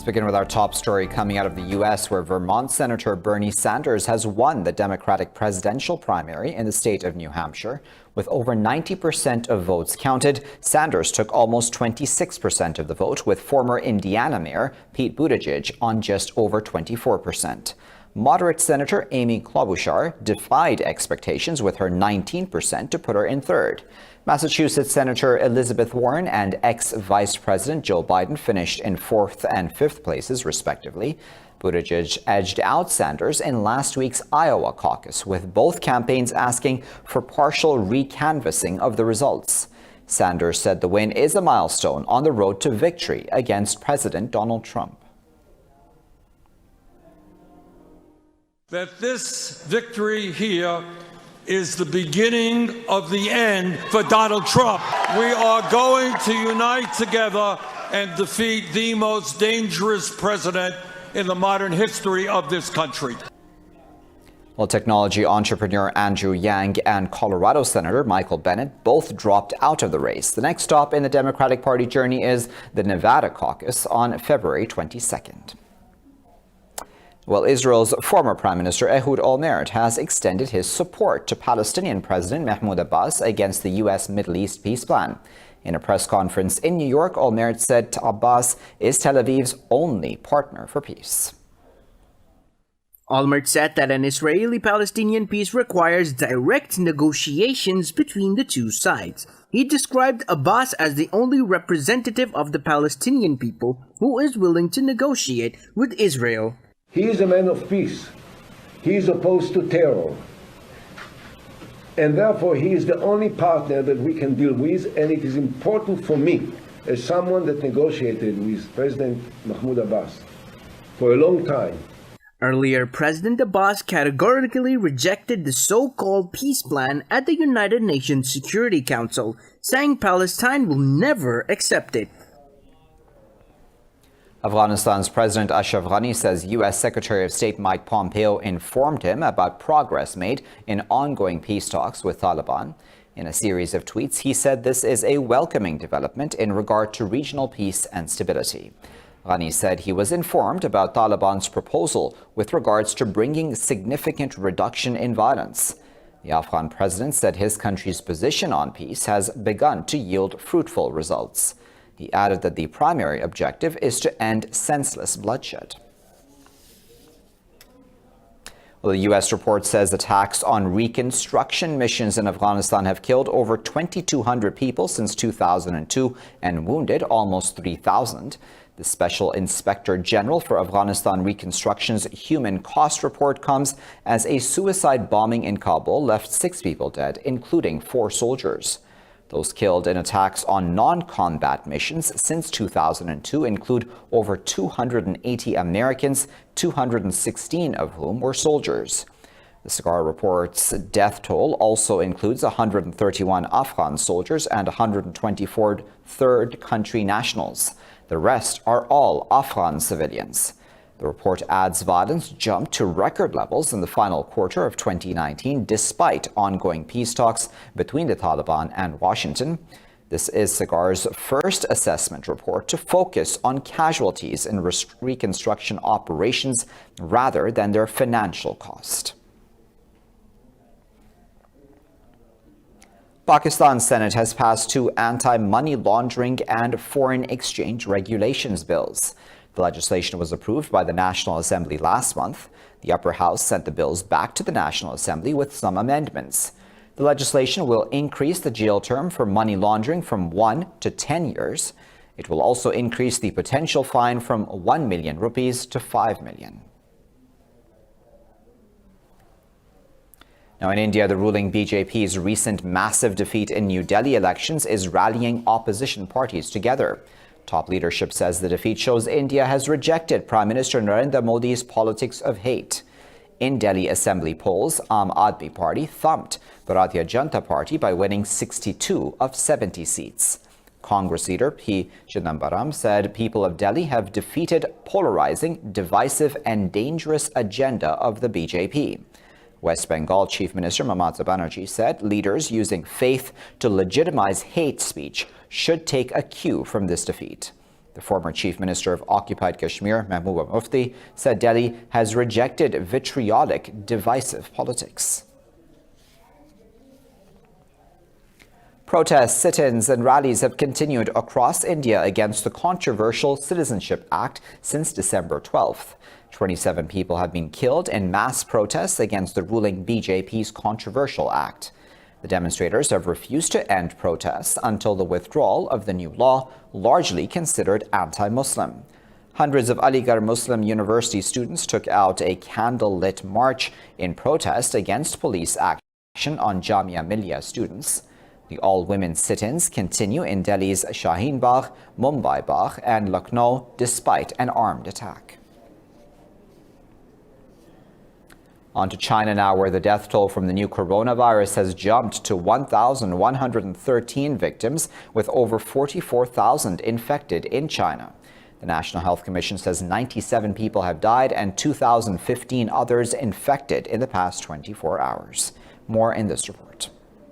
begin with our top story coming out of the U.S., where Vermont Senator Bernie Sanders has won the Democratic presidential primary in the state of New Hampshire. With over 90% of votes counted, Sanders took almost 26% of the vote, with former Indiana Mayor Pete Buttigieg on just over 24%. Moderate Senator Amy Klobuchar defied expectations with her 19% to put her in third. Massachusetts Senator Elizabeth Warren and ex-Vice President Joe Biden finished in fourth and fifth places, respectively. Buttigieg edged out Sanders in last week's Iowa caucus, with both campaigns asking for partial recanvassing of the results. Sanders said the win is a milestone on the road to victory against President Donald Trump. That this victory here is the beginning of the end for Donald Trump. We are going to unite together and defeat the most dangerous president in the modern history of this country. Well, technology entrepreneur Andrew Yang and Colorado Senator Michael Bennet both dropped out of the race. The next stop in the Democratic Party journey is the Nevada caucus on February 22nd. Well, Israel's former Prime Minister Ehud Olmert has extended his support to Palestinian President Mahmoud Abbas against the U.S. Middle East peace plan. In a press conference in New York, Olmert said Abbas is Tel Aviv's only partner for peace. Olmert said that an Israeli-Palestinian peace requires direct negotiations between the two sides. He described Abbas as the only representative of the Palestinian people who is willing to negotiate with Israel. He is a man of peace. He is opposed to terror. And therefore, he is the only partner that we can deal with. And it is important for me, as someone that negotiated with President Mahmoud Abbas for a long time. Earlier, President Abbas categorically rejected the so-called peace plan at the United Nations Security Council, saying Palestine will never accept it. Afghanistan's President Ashraf Ghani says U.S. Secretary of State Mike Pompeo informed him about progress made in ongoing peace talks with Taliban. In a series of tweets, he said this is a welcoming development in regard to regional peace and stability. Ghani said he was informed about Taliban's proposal with regards to bringing significant reduction in violence. The Afghan president said his country's position on peace has begun to yield fruitful results. He added that the primary objective is to end senseless bloodshed. Well, the U.S. report says attacks on reconstruction missions in Afghanistan have killed over 2,200 people since 2002 and wounded almost 3,000. The Special Inspector General for Afghanistan Reconstruction's human cost report comes as a suicide bombing in Kabul left 6 people dead, including 4 soldiers. Those killed in attacks on non-combat missions since 2002 include over 280 Americans, 216 of whom were soldiers. The SCAR report's death toll also includes 131 Afghan soldiers and 124 third country nationals. The rest are all Afghan civilians. The report adds violence jumped to record levels in the final quarter of 2019, despite ongoing peace talks between the Taliban and Washington. This is SCAR's first assessment report to focus on casualties in reconstruction operations rather than their financial cost. Pakistan's Senate has passed 2 anti-money laundering and foreign exchange regulations bills. The legislation was approved by the National Assembly last month. The upper house sent the bills back to the National Assembly with some amendments. The legislation will increase the jail term for money laundering from 1 to 10 years. It will also increase the potential fine from 1 million rupees to 5 million. Now, in India, the ruling BJP's recent massive defeat in New Delhi elections is rallying opposition parties together. Top leadership says the defeat shows India has rejected Prime Minister Narendra Modi's politics of hate. In Delhi Assembly polls, Aam Aadmi Party thumped Bharatiya Janata Party by winning 62 of 70 seats. Congress leader P. Chidambaram said people of Delhi have defeated polarizing, divisive and dangerous agenda of the BJP. West Bengal Chief Minister Mamata Banerjee said leaders using faith to legitimize hate speech should take a cue from this defeat. The former Chief Minister of Occupied Kashmir, Mahbooba Mufti, said Delhi has rejected vitriolic, divisive politics. Protests, sit-ins and rallies have continued across India against the controversial Citizenship Act since December 12th. 27 people have been killed in mass protests against the ruling BJP's controversial act. The demonstrators have refused to end protests until the withdrawal of the new law, largely considered anti-Muslim. Hundreds of Aligarh Muslim University students took out a candle-lit march in protest against police action on Jamia Millia students. The all-women sit-ins continue in Delhi's Shaheen Bagh, Mumbai Bagh and Lucknow despite an armed attack. On to China now, where the death toll from the new coronavirus has jumped to 1,113 victims, with over 44,000 infected in China. The National Health Commission says 97 people have died and 2,015 others infected in the past 24 hours. More in this report.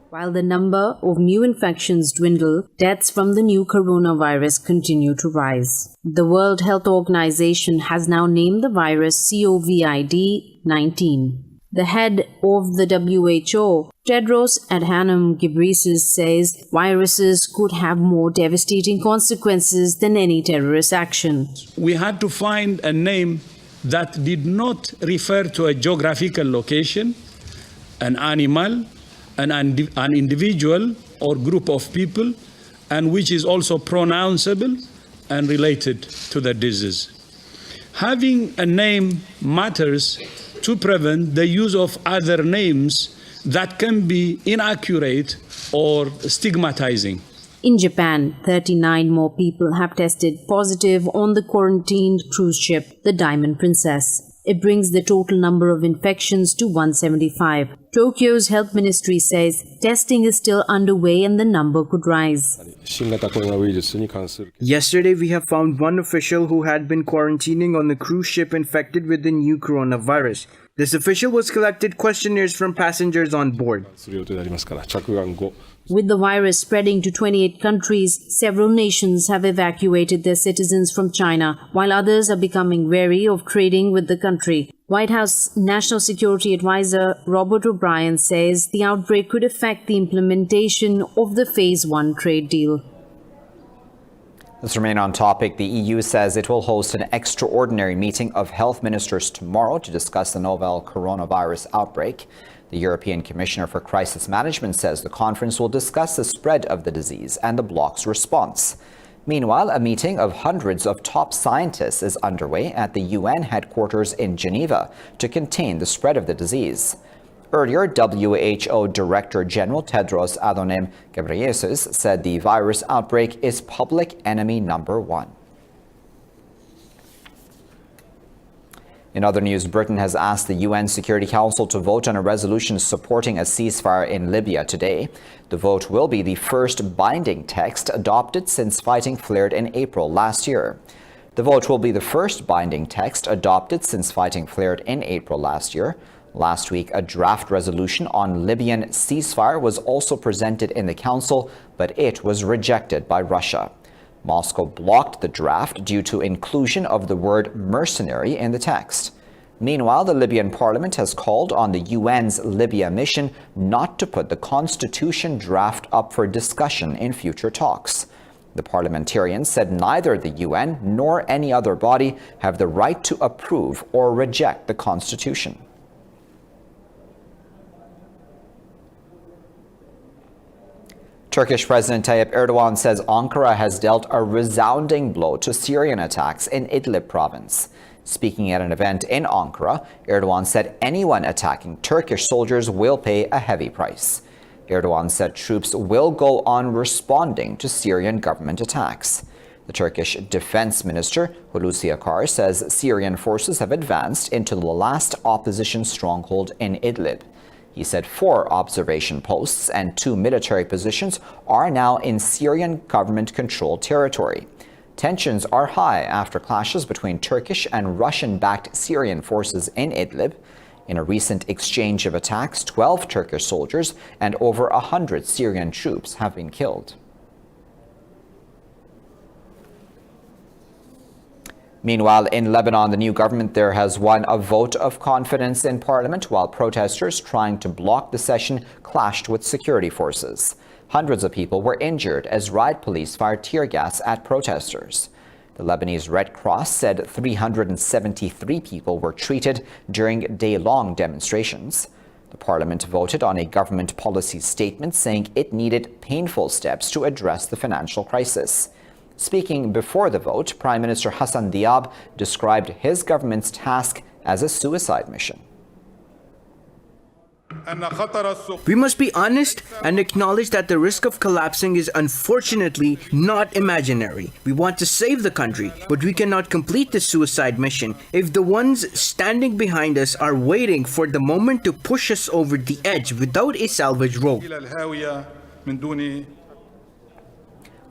While the number of new infections dwindle, deaths from the new coronavirus continue to rise. The World Health Organization has now named the virus COVID-19. The head of the WHO, Tedros Adhanom Ghebreyesus, says viruses could have more devastating consequences than any terrorist action. We had to find a name that did not refer to a geographical location, an animal, an individual or group of people, and which is also pronounceable and related to the disease. Having a name matters to prevent the use of other names that can be inaccurate or stigmatizing. In Japan, 39 more people have tested positive on the quarantined cruise ship, the Diamond Princess. It brings the total number of infections to 175. Tokyo's health ministry says testing is still underway and the number could rise. Yesterday, we have found one official who had been quarantining on the cruise ship infected with the new coronavirus. This official was collected questionnaires from passengers on board. With the virus spreading to 28 countries, several nations have evacuated their citizens from China, while others are becoming wary of trading with the country. White House National Security Advisor Robert O'Brien says the outbreak could affect the implementation of the Phase 1 trade deal. Let's remain on topic. The EU says it will host an extraordinary meeting of health ministers tomorrow to discuss the novel coronavirus outbreak. The European Commissioner for Crisis Management says the conference will discuss the spread of the disease and the bloc's response. Meanwhile, a meeting of hundreds of top scientists is underway at the UN headquarters in Geneva to contain the spread of the disease. Earlier, WHO Director General Tedros Adhanom Ghebreyesus said the virus outbreak is public enemy number one. In other news, Britain has asked the UN Security Council to vote on a resolution supporting a ceasefire in Libya today. The vote will be the first binding text adopted since fighting flared in April last year. The vote will be the first binding text adopted since fighting flared in April last year. Last week, a draft resolution on Libyan ceasefire was also presented in the Council, but it was rejected by Russia. Moscow blocked the draft due to inclusion of the word mercenary in the text. Meanwhile, the Libyan parliament has called on the UN's Libya mission not to put the constitution draft up for discussion in future talks. The parliamentarians said neither the UN nor any other body have the right to approve or reject the constitution. Turkish President Tayyip Erdogan says Ankara has dealt a resounding blow to Syrian attacks in Idlib province. Speaking at an event in Ankara, Erdogan said anyone attacking Turkish soldiers will pay a heavy price. Erdogan said troops will go on responding to Syrian government attacks. The Turkish Defense Minister, Hulusi Akar, says Syrian forces have advanced into the last opposition stronghold in Idlib. He said 4 observation posts and 2 military positions are now in Syrian government-controlled territory. Tensions are high after clashes between Turkish and Russian-backed Syrian forces in Idlib. In a recent exchange of attacks, 12 Turkish soldiers and over 100 Syrian troops have been killed. Meanwhile, in Lebanon, the new government there has won a vote of confidence in parliament, while protesters trying to block the session clashed with security forces. Hundreds of people were injured as riot police fired tear gas at protesters. The Lebanese Red Cross said 373 people were treated during day-long demonstrations. The parliament voted on a government policy statement saying it needed painful steps to address the financial crisis. Speaking before the vote, Prime Minister Hassan Diab described his government's task as a suicide mission. We must be honest and acknowledge that the risk of collapsing is unfortunately not imaginary. We want to save the country, but we cannot complete this suicide mission if the ones standing behind us are waiting for the moment to push us over the edge without a salvage rope.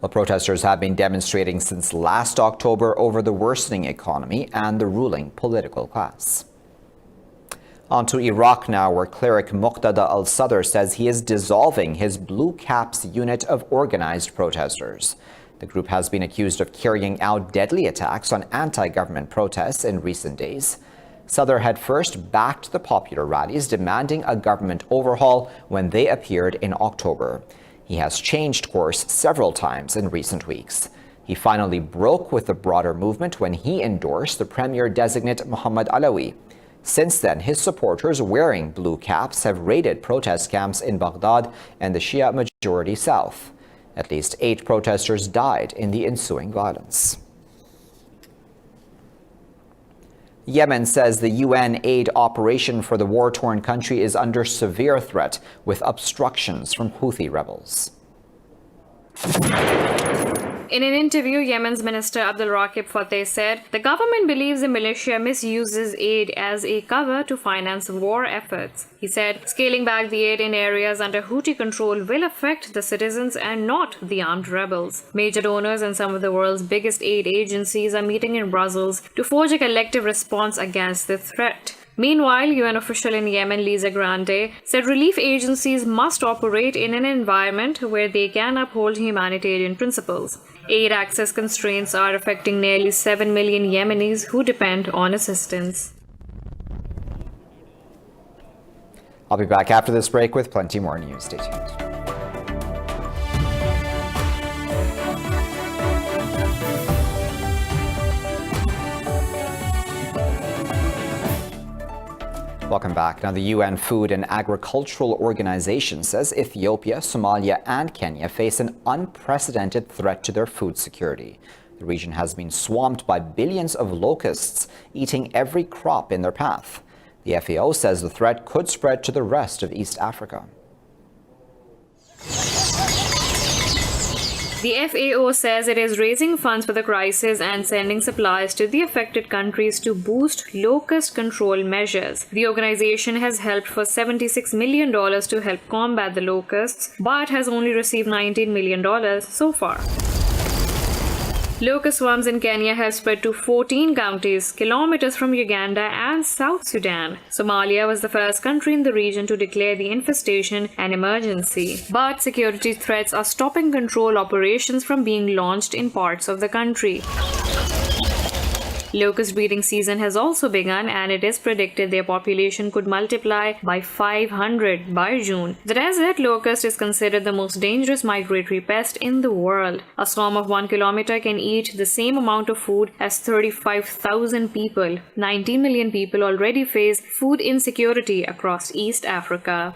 Well, protesters have been demonstrating since last October over the worsening economy and the ruling political class. On to Iraq now, where cleric Muqtada al-Sadr says he is dissolving his Blue Caps unit of organized protesters. The group has been accused of carrying out deadly attacks on anti-government protests in recent days. Sadr had first backed the popular rallies demanding a government overhaul when they appeared in October. He has changed course several times in recent weeks. He finally broke with the broader movement when he endorsed the premier-designate Muhammad Alawi. Since then, his supporters wearing blue caps have raided protest camps in Baghdad and the Shia-majority south. At least 8 protesters died in the ensuing violence. Yemen says the UN aid operation for the war-torn country is under severe threat, with obstructions from Houthi rebels. In an interview, Yemen's Minister Abdul Raqib Fateh said the government believes the militia misuses aid as a cover to finance war efforts. He said scaling back the aid in areas under Houthi control will affect the citizens and not the armed rebels. Major donors and some of the world's biggest aid agencies are meeting in Brussels to forge a collective response against the threat. Meanwhile, UN official in Yemen, Lisa Grande, said relief agencies must operate in an environment where they can uphold humanitarian principles. Aid access constraints are affecting nearly 7 million Yemenis who depend on assistance. I'll be back after this break with plenty more news. Stay tuned. Welcome back. Now, the UN Food and Agricultural Organization says Ethiopia, Somalia, and Kenya face an unprecedented threat to their food security. The region has been swamped by billions of locusts, eating every crop in their path. The FAO says the threat could spread to the rest of East Africa. The FAO says it is raising funds for the crisis and sending supplies to the affected countries to boost locust control measures. The organization has helped for $76 million to help combat the locusts, but has only received $19 million so far. Locust swarms in Kenya have spread to 14 counties, kilometers from Uganda and South Sudan. Somalia was the first country in the region to declare the infestation an emergency. But security threats are stopping control operations from being launched in parts of the country. Locust breeding season has also begun, and it is predicted their population could multiply by 500 by June. The desert locust is considered the most dangerous migratory pest in the world. A swarm of 1 kilometer can eat the same amount of food as 35,000 people. 19 million people already face food insecurity across East Africa.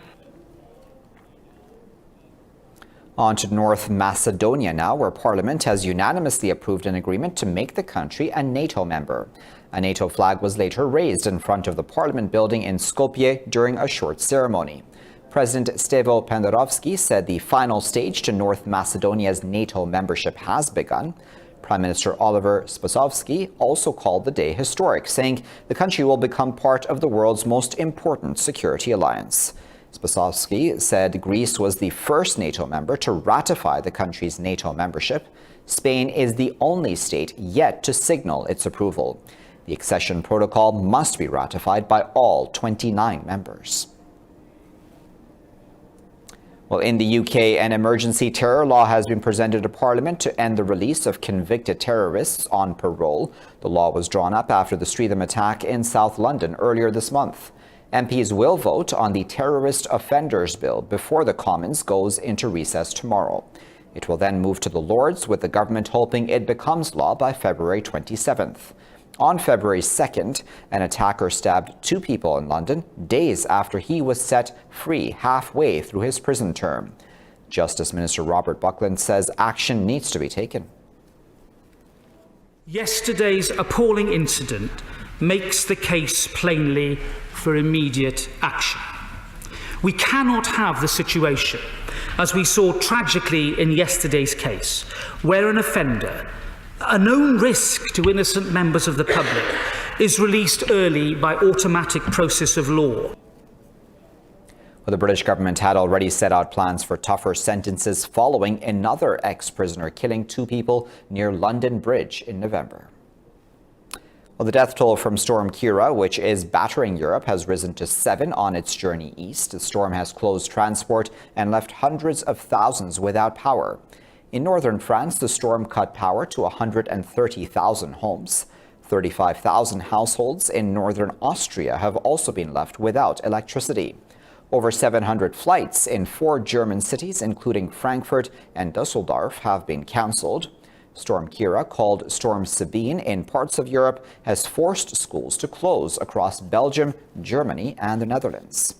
On to North Macedonia now, where Parliament has unanimously approved an agreement to make the country a NATO member. A NATO flag was later raised in front of the Parliament building in Skopje during a short ceremony. President Stevo Pendarovski said the final stage to North Macedonia's NATO membership has begun. Prime Minister Oliver Spasovski also called the day historic, saying the country will become part of the world's most important security alliance. Spasovski said Greece was the first NATO member to ratify the country's NATO membership. Spain is the only state yet to signal its approval. The accession protocol must be ratified by all 29 members. Well, in the UK, an emergency terror law has been presented to Parliament to end the release of convicted terrorists on parole. The law was drawn up after the Streatham attack in South London earlier this month. MPs will vote on the Terrorist Offenders Bill before the Commons goes into recess tomorrow. It will then move to the Lords, with the government hoping it becomes law by February 27th. On February 2nd, an attacker stabbed 2 people in London days after he was set free halfway through his prison term. Justice Minister Robert Buckland says action needs to be taken. Yesterday's appalling incident makes the case plainly for immediate action. We cannot have the situation, as we saw tragically in yesterday's case, where an offender, a known risk to innocent members of the public, is released early by automatic process of law. Well, the British government had already set out plans for tougher sentences following another ex-prisoner killing 2 people near London Bridge in November. Well, the death toll from Storm Kira, which is battering Europe, has risen to 7 on its journey east. The storm has closed transport and left hundreds of thousands without power. In northern France, the storm cut power to 130,000 homes. 35,000 households in northern Austria have also been left without electricity. Over 700 flights in 4 German cities, including Frankfurt and Dusseldorf, have been cancelled. Storm Kira, called Storm Sabine in parts of Europe, has forced schools to close across Belgium, Germany, and the Netherlands.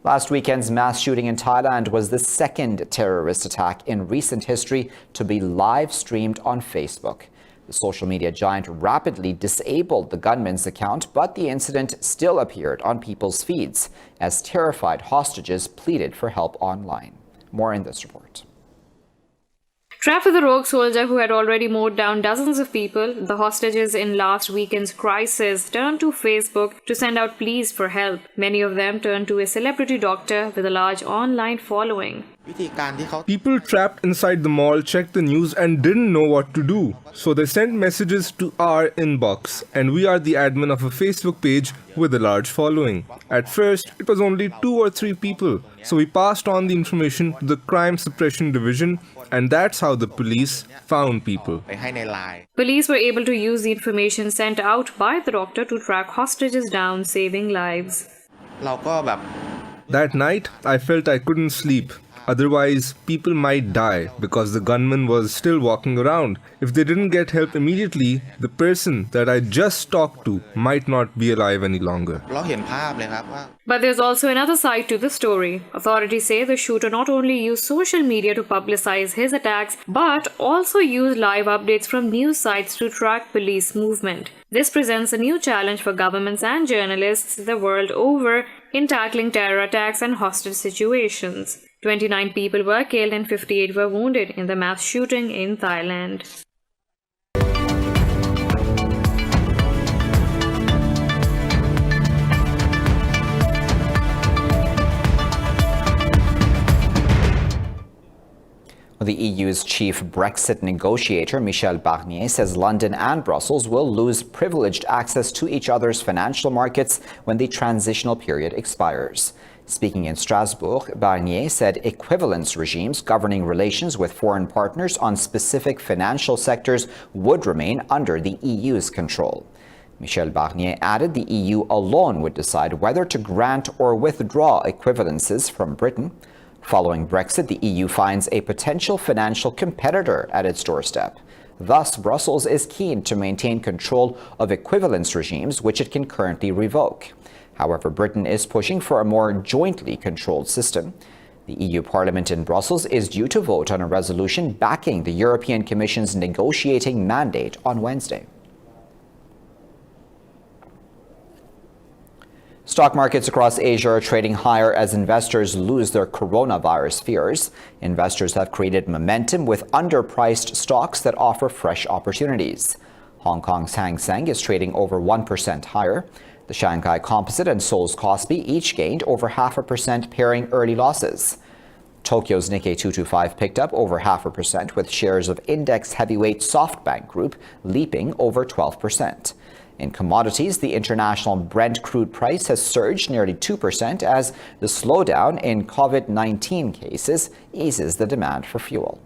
Last weekend's mass shooting in Thailand was the second terrorist attack in recent history to be live streamed on Facebook. The social media giant rapidly disabled the gunman's account, but the incident still appeared on people's feeds as terrified hostages pleaded for help online. More in this report. Trapped with a rogue soldier who had already mowed down dozens of people, the hostages in last weekend's crisis turned to Facebook to send out pleas for help. Many of them turned to a celebrity doctor with a large online following. People trapped inside the mall checked the news and didn't know what to do. So they sent messages to our inbox, and we are the admin of a Facebook page with a large following. At first, it was only 2 or 3 people. So we passed on the information to the Crime Suppression Division, and that's how the police found people. Police were able to use the information sent out by the doctor to track hostages down, saving lives. That night, I felt I couldn't sleep. Otherwise, people might die because the gunman was still walking around. If they didn't get help immediately, the person that I just talked to might not be alive any longer. But there's also another side to the story. Authorities say the shooter not only used social media to publicize his attacks, but also used live updates from news sites to track police movement. This presents a new challenge for governments and journalists the world over in tackling terror attacks and hostage situations. 29 people were killed and 58 were wounded in the mass shooting in Thailand. The EU's chief Brexit negotiator, Michel Barnier, says London and Brussels will lose privileged access to each other's financial markets when the transitional period expires. Speaking in Strasbourg, Barnier said equivalence regimes governing relations with foreign partners on specific financial sectors would remain under the EU's control. Michel Barnier added the EU alone would decide whether to grant or withdraw equivalences from Britain. Following Brexit, the EU finds a potential financial competitor at its doorstep. Thus, Brussels is keen to maintain control of equivalence regimes, which it can currently revoke. However, Britain is pushing for a more jointly controlled system. The EU Parliament in Brussels is due to vote on a resolution backing the European Commission's negotiating mandate on Wednesday. Stock markets across Asia are trading higher as investors lose their coronavirus fears. Investors have created momentum with underpriced stocks that offer fresh opportunities. Hong Kong's Hang Seng is trading over 1% higher. The Shanghai Composite and Seoul's Kospi each gained over 0.5%, pairing early losses. Tokyo's Nikkei 225 picked up over 0.5%, with shares of index heavyweight SoftBank Group leaping over 12%. In commodities, the international Brent crude price has surged nearly 2% as the slowdown in COVID-19 cases eases the demand for fuel.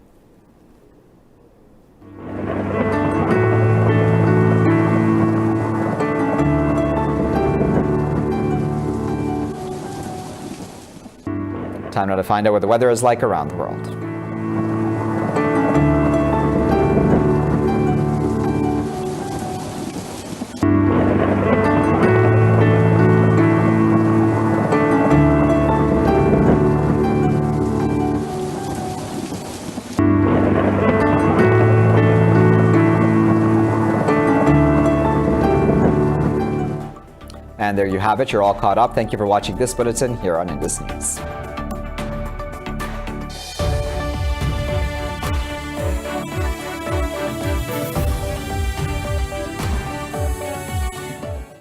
Time now to find out what the weather is like around the world. And there you have it. You're all caught up. Thank you for watching this bulletin here on Indus News.